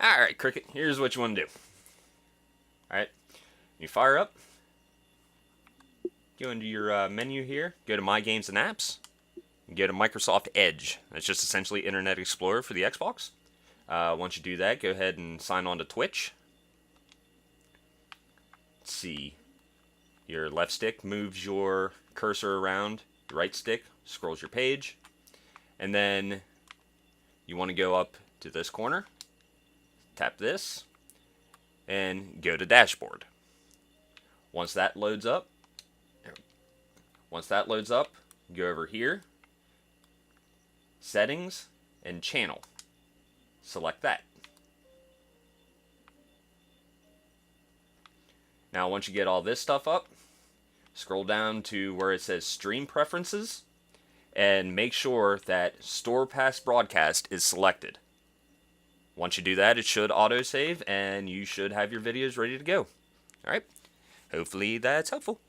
Alright, Cricket, here's what you want to do. Alright, you fire up, go into your menu here, go to My Games and Apps, and go to Microsoft Edge. That's just essentially Internet Explorer for the Xbox. Once you do that, go ahead and sign on to Twitch. Let's see. Your left stick moves your cursor around, your right stick scrolls your page, and then you want to go up to this corner, tap this, and go to Dashboard. Once that loads up, go over here, Settings, and Channel. Select that. Now once you get all this stuff up, scroll down to where it says Stream Preferences, and make sure that Store Past Broadcast is selected. Once you do that, it should autosave, and you should have your videos ready to go. Alright, hopefully that's helpful.